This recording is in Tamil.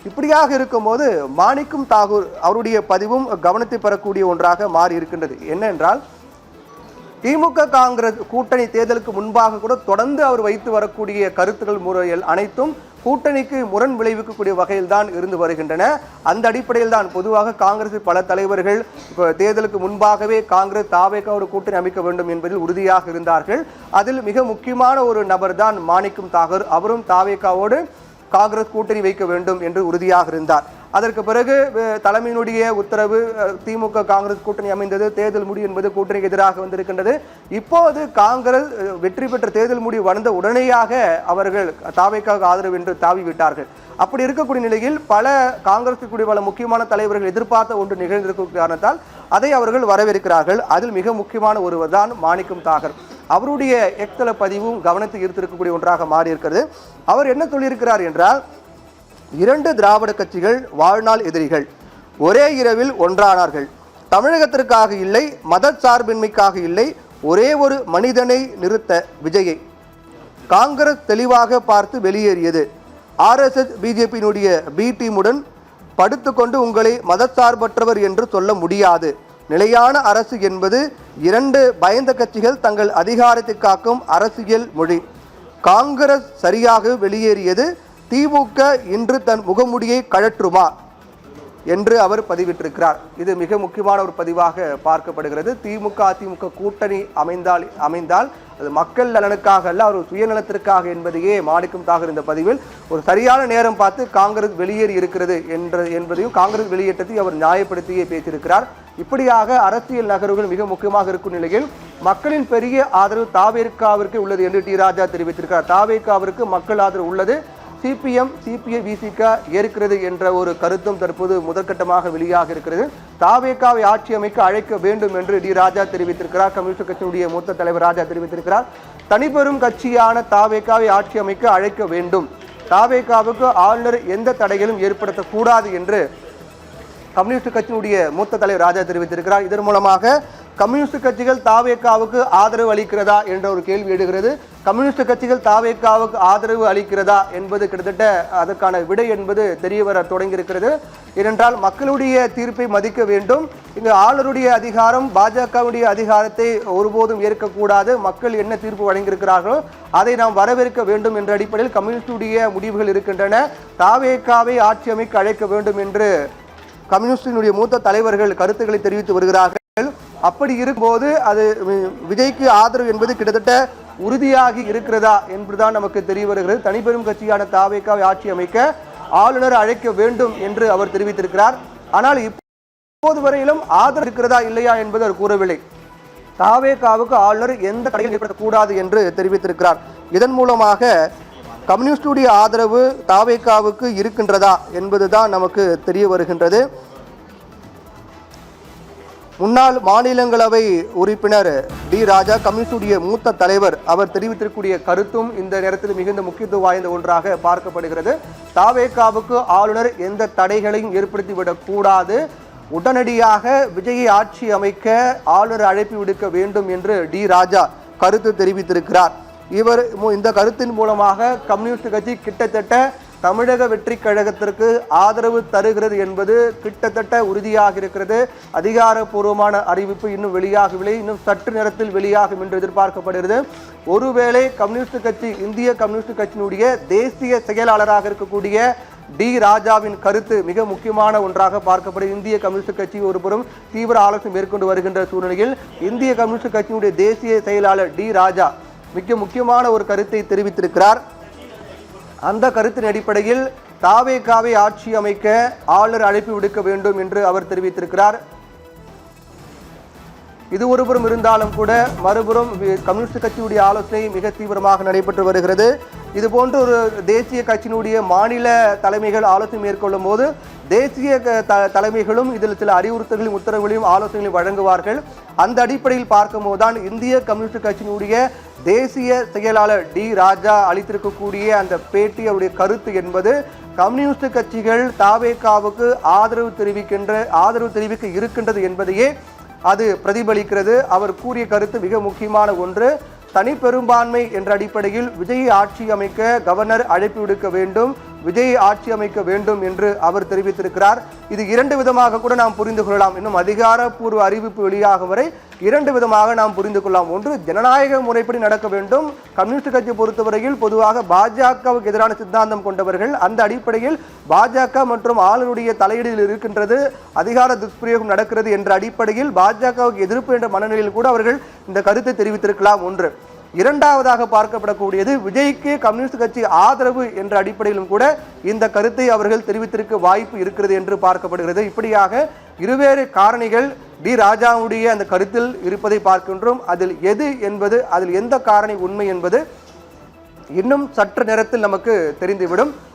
இப்படியாக இருக்கும்போது மாணிக்கம் தாகூர் அவருடைய பதிவும் கவனத்தை பெறக்கூடிய ஒன்றாக மாறி இருக்கின்றது. என்னென்றால், திமுக காங்கிரஸ் கூட்டணி தேர்தலுக்கு முன்பாக கூட தொடர்ந்து அவர் வைத்து வரக்கூடிய கருத்துக்கள் முறைகள் அனைத்தும் கூட்டணிக்கு முரண் விளைவிக்கக்கூடிய வகையில் தான் இருந்து வருகின்றன. அந்த அடிப்படையில் தான் பொதுவாக காங்கிரஸ் பல தலைவர்கள் தேர்தலுக்கு முன்பாகவே காங்கிரஸ் தாவேகாவோடு கூட்டணி அமைக்க வேண்டும் என்பதில் உறுதியாக இருந்தார்கள். அதில் மிக முக்கியமான ஒரு நபர் தான் மாணிக்கம் தாகூர். அவரும் தாவேகாவோடு காங்கிரஸ் கூட்டணி வைக்க வேண்டும் என்று உறுதியாக இருந்தார். அதற்கு பிறகு தலைமையினுடைய உத்தரவு, திமுக காங்கிரஸ் கூட்டணி அமைந்தது, தேர்தல் முடிவு என்பது கூட்டணிக்கு எதிராக வந்திருக்கின்றது. இப்போது காங்கிரஸ் வெற்றி பெற்ற தேர்தல் முடிவு வந்த உடனேயாக அவர்கள் தாவேக்காவுக்கு ஆதரவு என்று தாவி விட்டார்கள். அப்படி இருக்கக்கூடிய நிலையில் பல காங்கிரஸ் கூடிய பல முக்கியமான தலைவர்கள் எதிர்பார்த்த ஒன்று நிகழ்ந்திருக்கும் காரணத்தால் அதை அவர்கள் வரவேற்கிறார்கள். அதில் மிக முக்கியமான ஒருவர் தான் மாணிக்கம் தாகூர். அவருடைய எக்ஸ்தல பதிவும் கவனத்தை ஈர்த்திருக்கக்கூடிய ஒன்றாக மாறி இருக்கிறது. அவர் என்ன சொல்லியிருக்கிறார் என்றால், 2 திராவிட கட்சிகள் வாழ்நாள் எதிரிகள், ஒரே இரவில் ஒன்றானார்கள். தமிழகத்திற்காக இல்லை, மத சார்பின்மைக்காக இல்லை, ஒரே ஒரு மனிதனை நிறுத்த விஜயை காங்கிரஸ் தெளிவாக பார்த்து வெளியேறியது. RSS பிஜேபியினுடைய பி டீமுடன் படுத்துக்கொண்டு உங்களை மதச்சார்பற்றவர் என்று சொல்ல முடியாது. நிலையான அரசு என்பது 2 பயந்த கட்சிகள் தங்கள் அதிகாரத்தை காக்கும் அரசியல் மொழி. காங்கிரஸ் சரியாக வெளியேறியது. திமுக இன்று தன் முகமுடியை கழற்றுமா என்று அவர் பதிவிட்டிருக்கிறார். இது மிக முக்கியமான ஒரு பதிவாக பார்க்கப்படுகிறது. திமுக அதிமுக கூட்டணி அமைந்தால் அது மக்கள் நலனுக்காக அல்ல, ஒரு சுயநலத்திற்காக என்பதையே மாணிக்கம் தாகூர் இந்த பதிவில் ஒரு சரியான நேரம் பார்த்து காங்கிரஸ் வெளியேறி இருக்கிறது என்பதையும் காங்கிரஸ் வெளியேற்றத்தை அவர் நியாயப்படுத்தியே பேசியிருக்கிறார். இப்படியாக அரசியல் நகர்வுகள் மிக முக்கியமாக இருக்கும் நிலையில் மக்களின் பெரிய ஆதரவு தாவேகாவிற்கு உள்ளது என்று டி ராஜா தெரிவித்திருக்கிறார். தாவேகாவிற்கு மக்கள் ஆதரவு உள்ளது, சிபிஎம் சிபிஐ விசிக ஏற்கிறது என்ற ஒரு கருத்தும் தற்போது முதற்கட்டமாக வெளியாக இருக்கிறது. தாவேகாவை ஆட்சி அமைக்க அழைக்க வேண்டும் என்று டி ராஜா தெரிவித்திருக்கிறார். கம்யூனிஸ்ட் கட்சியினுடைய மூத்த தலைவர் ராஜா தெரிவித்திருக்கிறார். தனிப்பெரும் கட்சியான தாவேகாவை ஆட்சி அமைக்க அழைக்க வேண்டும், தாவேகாவுக்கு ஆளுநர் எந்த தடைகளும் ஏற்படுத்தக்கூடாது என்று கம்யூனிஸ்ட் கட்சியினுடைய மூத்த தலைவர் ராஜா தெரிவித்திருக்கிறார். இதன் மூலமாக கம்யூனிஸ்ட் கட்சிகள் தாவேகாவுக்கு ஆதரவு அளிக்கிறதா என்ற ஒரு கேள்வி எழுகிறது. கம்யூனிஸ்ட் கட்சிகள் தாவேகாவுக்கு ஆதரவு அளிக்கிறதா என்பது கிட்டத்தட்ட அதற்கான விடை என்பது தெரிய வர தொடங்கியிருக்கிறது. ஏனென்றால் மக்களுடைய தீர்ப்பை மதிக்க வேண்டும். இங்கு ஆளுநருடைய அதிகாரம் பாஜகவுடைய அதிகாரத்தை ஒருபோதும் ஏற்கக்கூடாது. மக்கள் என்ன தீர்ப்பு வழங்கியிருக்கிறார்களோ அதை நாம் வரவேற்க வேண்டும் என்ற அடிப்படையில் கம்யூனிஸ்டுடைய முடிவுகள் இருக்கின்றன. தாவேகாவை ஆட்சி அமைக்க அழைக்க வேண்டும் என்று கம்யூனிஸ்டினுடைய மூத்த தலைவர்கள் கருத்துக்களை தெரிவித்து வருகிறார்கள். அப்படி இருக்கும்போது அது விஜய்க்கு ஆதரவு என்பது கிட்டத்தட்ட உறுதியாகி இருக்கிறதா என்பதுதான் நமக்கு தெரிய வருகிறது. தனிப்பெரும் கட்சியான தாவேகாவை ஆட்சி அமைக்க ஆளுநர் அழைக்க வேண்டும் என்று அவர் தெரிவித்திருக்கிறார். ஆனால் இப்போது வரையிலும் ஆதரவு இருக்கிறதா இல்லையா என்பது அவர் கூறவில்லை. தாவேகாவுக்கு ஆளுநர் எந்த தடையும் ஏற்படுத்தக்கூடாது என்று தெரிவித்திருக்கிறார். இதன் மூலமாக கம்யூனிஸ்டுடைய ஆதரவு தாவேகாவுக்கு இருக்கின்றதா என்பதுதான் நமக்கு தெரிய வருகின்றது. முன்னாள் மாநிலங்களவை உறுப்பினர் டி ராஜா, கம்யூனிஸ்டுடைய மூத்த தலைவர், அவர் தெரிவித்திருக்கக்கூடிய கருத்தும் இந்த நேரத்தில் மிகுந்த முக்கியத்துவம் வாய்ந்த ஒன்றாக பார்க்கப்படுகிறது. தாவேகாவுக்கு ஆளுநர் எந்த தடைகளையும் ஏற்படுத்திவிடக் கூடாது, உடனடியாக விஜயை ஆட்சி அமைக்க ஆளுநர் அழைப்பு விடுக்க வேண்டும் என்று டி ராஜா கருத்து தெரிவித்திருக்கிறார். இவர் இந்த கருத்தின் மூலமாக கம்யூனிஸ்ட் கட்சி கிட்டத்தட்ட தமிழக வெற்றி கழகத்திற்கு ஆதரவு தருகிறது என்பது கிட்டத்தட்ட உறுதியாக இருக்கிறது. அதிகாரப்பூர்வமான அறிவிப்பு இன்னும் வெளியாகவில்லை, இன்னும் சற்று நேரத்தில் வெளியாகும் என்று எதிர்பார்க்கப்படுகிறது. ஒருவேளை கம்யூனிஸ்ட் கட்சி, இந்திய கம்யூனிஸ்ட் கட்சியினுடைய தேசிய செயலாளராக இருக்கக்கூடிய டி ராஜாவின் கருத்து மிக முக்கியமான ஒன்றாக பார்க்கப்படுகிறது. இந்திய கம்யூனிஸ்ட் கட்சி ஒருபுறம் தீவிர ஆலோசனை மேற்கொண்டு வருகின்ற சூழ்நிலையில் இந்திய கம்யூனிஸ்ட் கட்சியினுடைய தேசிய செயலாளர் டி ராஜா மிக முக்கியமான ஒரு கருத்தை தெரிவித்திருக்கிறார். அந்த கருத்தின் அடிப்படையில் தாவேகாவை ஆட்சி அமைக்க ஆளுநர் அழைப்பு விடுக்க வேண்டும் என்று அவர் தெரிவித்திருக்கிறார். இது ஒருபுறம் இருந்தாலும் கூட மறுபுறம் கம்யூனிஸ்ட் கட்சியுடைய ஆலோசனை மிக தீவிரமாக நடைபெற்று வருகிறது. இது போன்ற ஒரு தேசிய கட்சியினுடைய மாநில தலைமைகள் ஆலோசனை மேற்கொள்ளும் போது தேசிய தலைமைகளும் இதில் சில அறிவுறுத்தல்களையும் உத்தரவுகளையும் ஆலோசனைகளையும் வழங்குவார்கள். அந்த அடிப்படையில் பார்க்கும் போதுதான் இந்திய கம்யூனிஸ்ட் கட்சியினுடைய தேசிய செயலாளர் டி ராஜா அளித்திருக்கக்கூடிய அந்த பேட்டி, அவருடைய கருத்து என்பது கம்யூனிஸ்ட் கட்சிகள் தாவேகாவுக்கு ஆதரவு தெரிவிக்க இருக்கின்றது என்பதையே அது பிரதிபலிக்கிறது. அவர் கூறிய கருத்து மிக முக்கியமான ஒன்று. தனி பெரும்பான்மை என்ற அடிப்படையில் விஜயை ஆட்சி அமைக்க கவர்னர் அழைப்பு விடுக்க வேண்டும், விஜய் ஆட்சி அமைக்க வேண்டும் என்று அவர் தெரிவித்திருக்கிறார். இது இரண்டு விதமாக கூட நாம் புரிந்து கொள்ளலாம். இன்னும் அதிகாரப்பூர்வ அறிவிப்பு வெளியாகும் வரை இரண்டு விதமாக நாம் புரிந்து கொள்ளலாம். ஒன்று, ஜனநாயக முறைப்படி நடக்க வேண்டும். கம்யூனிஸ்ட் கட்சி பொறுத்தவரையில் பொதுவாக பாஜகவுக்கு எதிரான சித்தாந்தம் கொண்டவர்கள். அந்த அடிப்படையில் பாஜக மற்றும் ஆளுநருடைய தலையீடில் இருக்கின்றது, அதிகார துஷ்பிரயோகம் நடக்கிறது என்ற அடிப்படையில் பாஜகவுக்கு எதிர்ப்பு என்ற மனநிலையில் கூட அவர்கள் இந்த கருத்தை தெரிவித்திருக்கலாம். ஒன்று. இரண்டாவதாக பார்க்கப்படக்கூடியது, விஜய்க்கு கம்யூனிஸ்ட் கட்சி ஆதரவு என்ற அடிப்படையிலும் கூட இந்த கருத்தை அவர்கள் தெரிவித்திருக்க வாய்ப்பு இருக்கிறது என்று பார்க்கப்படுகிறது. இப்படியாக இருவேறு காரணிகள் டி ராஜாவுடைய அந்த கருத்தில் இருப்பதை பார்க்கின்றோம். அதில் எது என்பது, அதில் எந்த காரணி உண்மை என்பது இன்னும் சற்று நேரத்தில் நமக்கு தெரிந்துவிடும்.